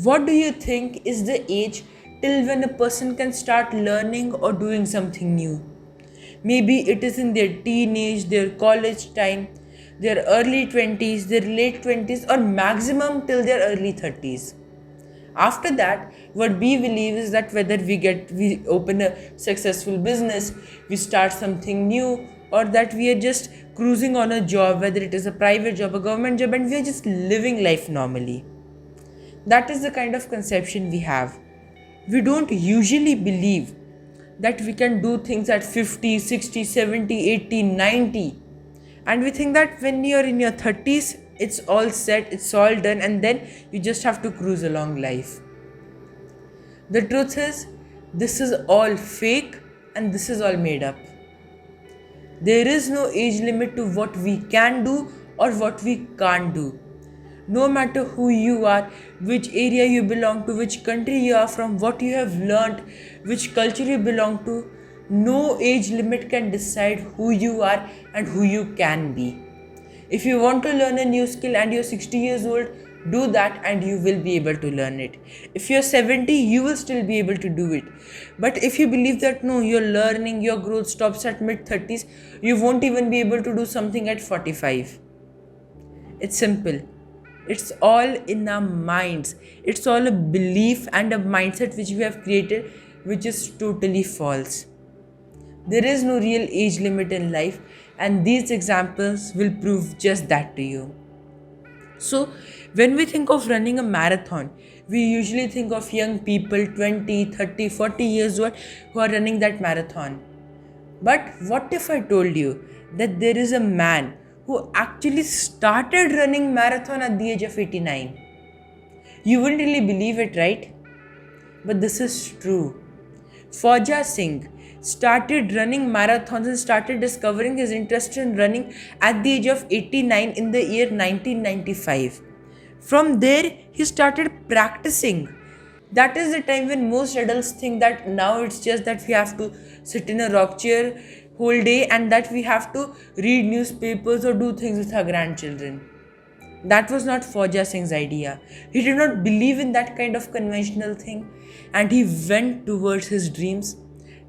What do you think is the age till when a person can start learning or doing something new? Maybe it is in their teenage, their college time, their early 20s, their late 20s, or maximum till their early 30s. After that, what we believe is that whether we open a successful business, we start something new, or that we are just cruising on a job, whether it is a private job, a government job, and we are just living life normally. That is the kind of conception we have. We don't usually believe that we can do things at 50, 60, 70, 80, 90. And we think that when you're in your 30s, it's all set, it's all done, and then you just have to cruise along life. The truth is, this is all fake and this is all made up. There is no age limit to what we can do or what we can't do. No matter who you are, which area you belong to, which country you are from, what you have learned, which culture you belong to, no age limit can decide who you are and who you can be. If you want to learn a new skill and you're 60 years old, do that and you will be able to learn it. If you're 70, you will still be able to do it. But if you believe that no, your learning, your growth stops at mid 30s, you won't even be able to do something at 45. It's simple. It's all in our minds. It's all a belief and a mindset which we have created, which is totally false. There is no real age limit in life, and these examples will prove just that to you. So, when we think of running a marathon, we usually think of young people 20, 30, 40 years old who are running that marathon. But what if I told you that there is a man who actually started running marathon at the age of 89? You wouldn't really believe it, right? But this is true. Fauja Singh started running marathons and started discovering his interest in running at the age of 89 in the year 1995. From there, he started practicing. That is the time when most adults think that now it's just that we have to sit in a rock chair whole day and that we have to read newspapers or do things with our grandchildren. That was not Fauja Singh's idea. He did not believe in that kind of conventional thing and he went towards his dreams.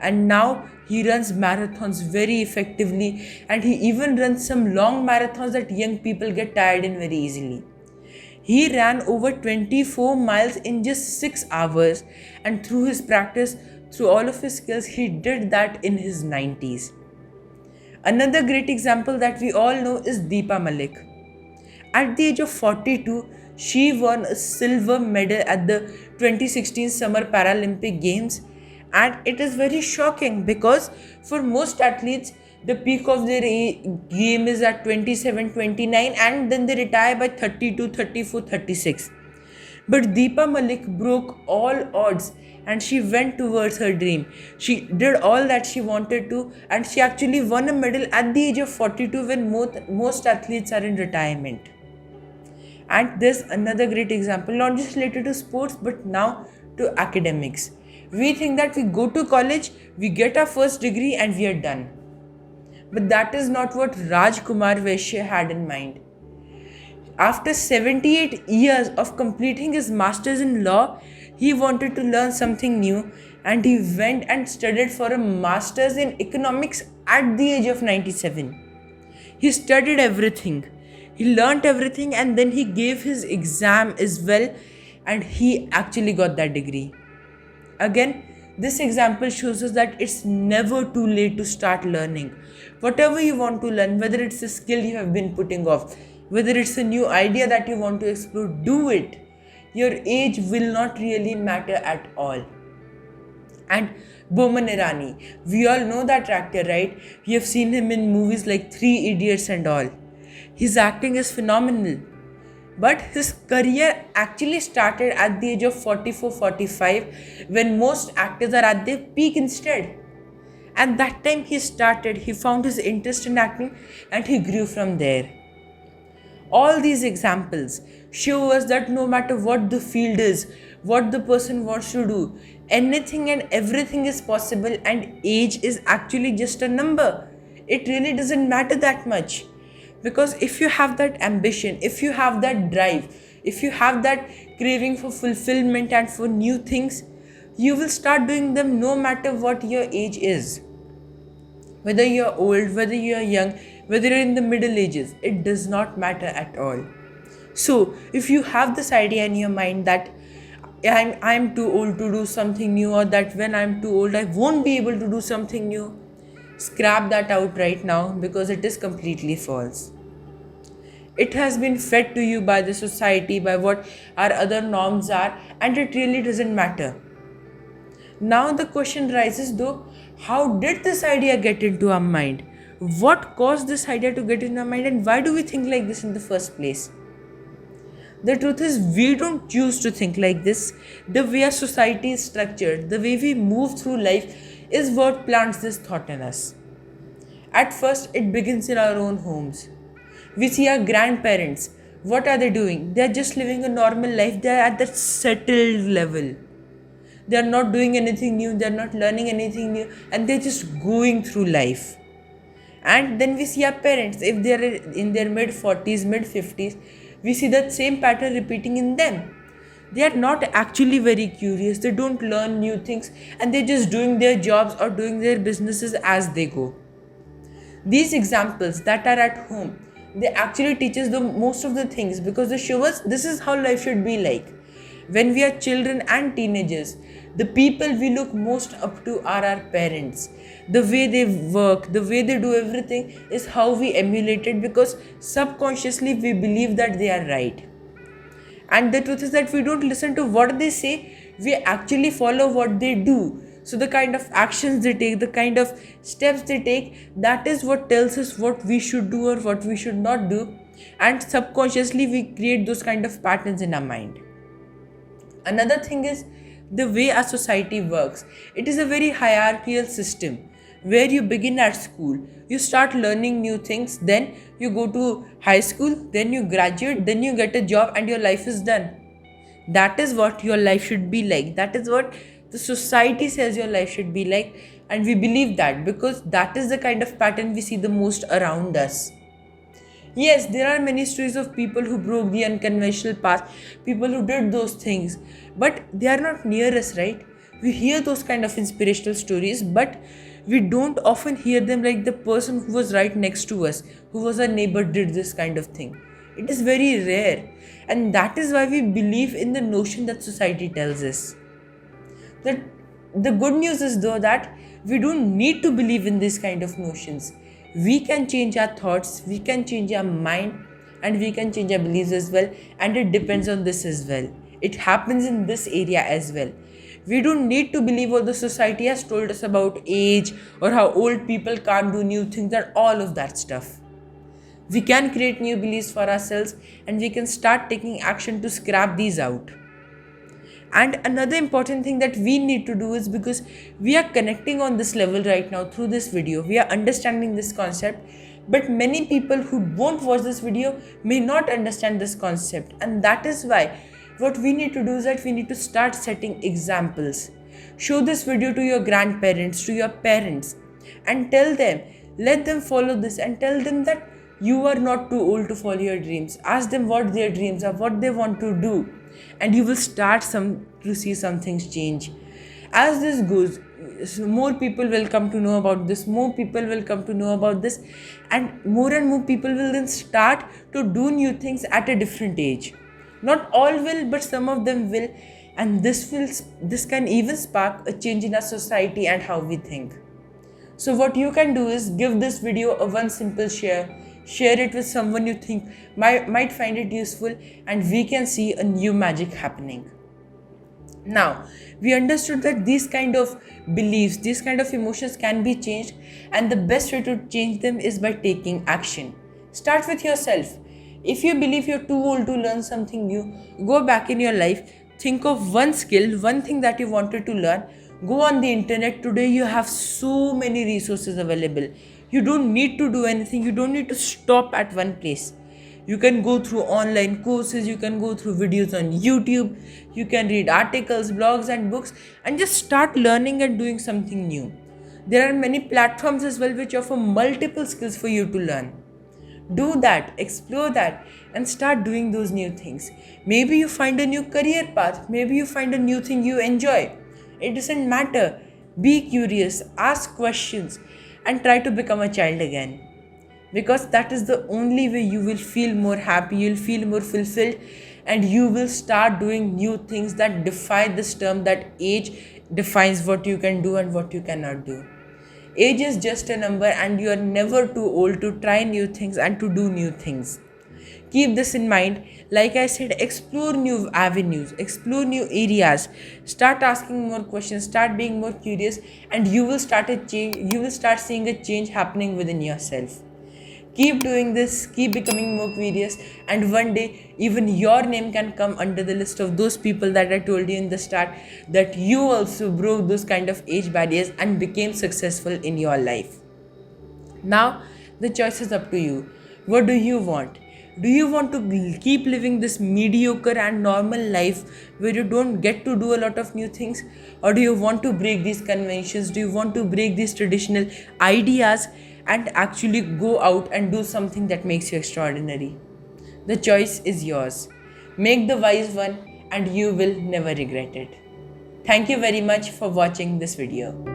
And now he runs marathons very effectively and he even runs some long marathons that young people get tired in very easily. He ran over 24 miles in just 6 hours, and through his practice, through all of his skills, he did that in his 90s. Another great example that we all know is Deepa Malik. At the age of 42, she won a silver medal at the 2016 Summer Paralympic Games, and it is very shocking because for most athletes, the peak of their game is at 27, 29 and then they retire by 32, 34, 36. But Deepa Malik broke all odds and she went towards her dream. She did all that she wanted to and she actually won a medal at the age of 42 when most athletes are in retirement. And there's another great example, not just related to sports but now to academics. We think that we go to college, we get our first degree and we are done. But that is not what Rajkumar Vaishya had in mind. After 78 years of completing his masters in law, he wanted to learn something new and he went and studied for a masters in economics at the age of 97. He studied everything. He learnt everything and then he gave his exam as well and he actually got that degree. Again, this example shows us that it's never too late to start learning. Whatever you want to learn, whether it's a skill you have been putting off, whether it's a new idea that you want to explore, do it. Your age will not really matter at all. And Boman Irani, we all know that actor, right? We have seen him in movies like Three Idiots and all. His acting is phenomenal. But his career actually started at the age of 44-45 when most actors are at their peak instead. At that time he found his interest in acting and he grew from there. All these examples show us that no matter what the field is, what the person wants to do, anything and everything is possible and age is actually just a number. It really doesn't matter that much. Because if you have that ambition, if you have that drive, if you have that craving for fulfillment and for new things, you will start doing them no matter what your age is. Whether you're old, whether you're young, whether you're in the middle ages, it does not matter at all. So, if you have this idea in your mind that I'm too old to do something new, or that when I'm too old I won't be able to do something new, scrap that out right now, because it is completely false. It has been fed to you by the society, by what our other norms are, and it really doesn't matter. Now the question rises though, how did this idea get into our mind? What caused this idea to get in our mind, and why do we think like this in the first place? The truth is, we don't choose to think like this. The way our society is structured, the way we move through life, is what plants this thought in us. At first, it begins in our own homes. We see our grandparents. What are they doing? They are just living a normal life. They are at that settled level. They are not doing anything new. They are not learning anything new. And they are just going through life. And then we see our parents. If they are in their mid-40s, mid-50s, we see that same pattern repeating in them. They are not actually very curious. They don't learn new things. And they're just doing their jobs or doing their businesses as they go. These examples that are at home, they actually teach us the most of the things, because they show us this is how life should be like. When we are children and teenagers, the people we look most up to are our parents. The way they work, the way they do everything is how we emulate it, because subconsciously we believe that they are right. And the truth is that we don't listen to what they say, we actually follow what they do. So the kind of actions they take, the kind of steps they take, that is what tells us what we should do or what we should not do. And subconsciously we create those kind of patterns in our mind. Another thing is the way our society works. It is a very hierarchical system where you begin at school, you start learning new things, then you go to high school, then you graduate, then you get a job, and your life is done. That is what your life should be like. That is what the society says your life should be like, and we believe that because that is the kind of pattern we see the most around us. Yes, there are many stories of people who broke the unconventional path, people who did those things, but they are not near us, right? We hear those kind of inspirational stories, but we don't often hear them like the person who was right next to us, who was our neighbor, did this kind of thing. It is very rare, and that is why we believe in the notion that society tells us. That the good news is though that we don't need to believe in this kind of notions. We can change our thoughts, we can change our mind, and we can change our beliefs as well, and it depends on this as well. It happens in this area as well. We don't need to believe what the society has told us about age or how old people can't do new things and all of that stuff. We can create new beliefs for ourselves, and we can start taking action to scrap these out. And another important thing that we need to do is, because we are connecting on this level right now through this video, we are understanding this concept, but many people who won't watch this video may not understand this concept, and that is why what we need to do is that we need to start setting examples. Show this video to your grandparents, to your parents, and tell them, let them follow this, and tell them that you are not too old to follow your dreams. Ask them what their dreams are, what they want to do, and you will start to see some things change. As this goes, more people will come to know about this, more people will come to know about this, and more people will then start to do new things at a different age. Not all will, but some of them will, and this can even spark a change in our society and how we think. So what you can do is give this video a one simple share it with someone you think might find it useful, and we can see a new magic happening. Now, we understood that these kind of beliefs, these kind of emotions can be changed, and the best way to change them is by taking action. Start with yourself. If you believe you're too old to learn something new, go back in your life, think of one skill, one thing that you wanted to learn. Go on the internet. Today you have so many resources available. You don't need to do anything. You don't need to stop at one place. You can go through online courses, you can go through videos on YouTube, you can read articles, blogs and books, and just start learning and doing something new. There are many platforms as well which offer multiple skills for you to learn. Do that, explore that, and start doing those new things. Maybe you find a new career path, maybe you find a new thing you enjoy. It doesn't matter. Be curious, ask questions, and try to become a child again. Because that is the only way you will feel more happy, you'll feel more fulfilled, and you will start doing new things that defy this term that age defines what you can do and what you cannot do. Age is just a number, and you are never too old to try new things and to do new things. Keep this in mind. Like I said, explore new avenues, explore new areas, start asking more questions, start being more curious, and you will start a change, you will start seeing a change happening within yourself. Keep doing this, keep becoming more curious, and one day even your name can come under the list of those people that I told you in the start, that you also broke those kind of age barriers and became successful in your life. Now the choice is up to you. What do you want? Do you want to keep living this mediocre and normal life where you don't get to do a lot of new things? Or do you want to break these conventions? Do you want to break these traditional ideas and actually go out and do something that makes you extraordinary? The choice is yours. Make the wise one, and you will never regret it. Thank you very much for watching this video.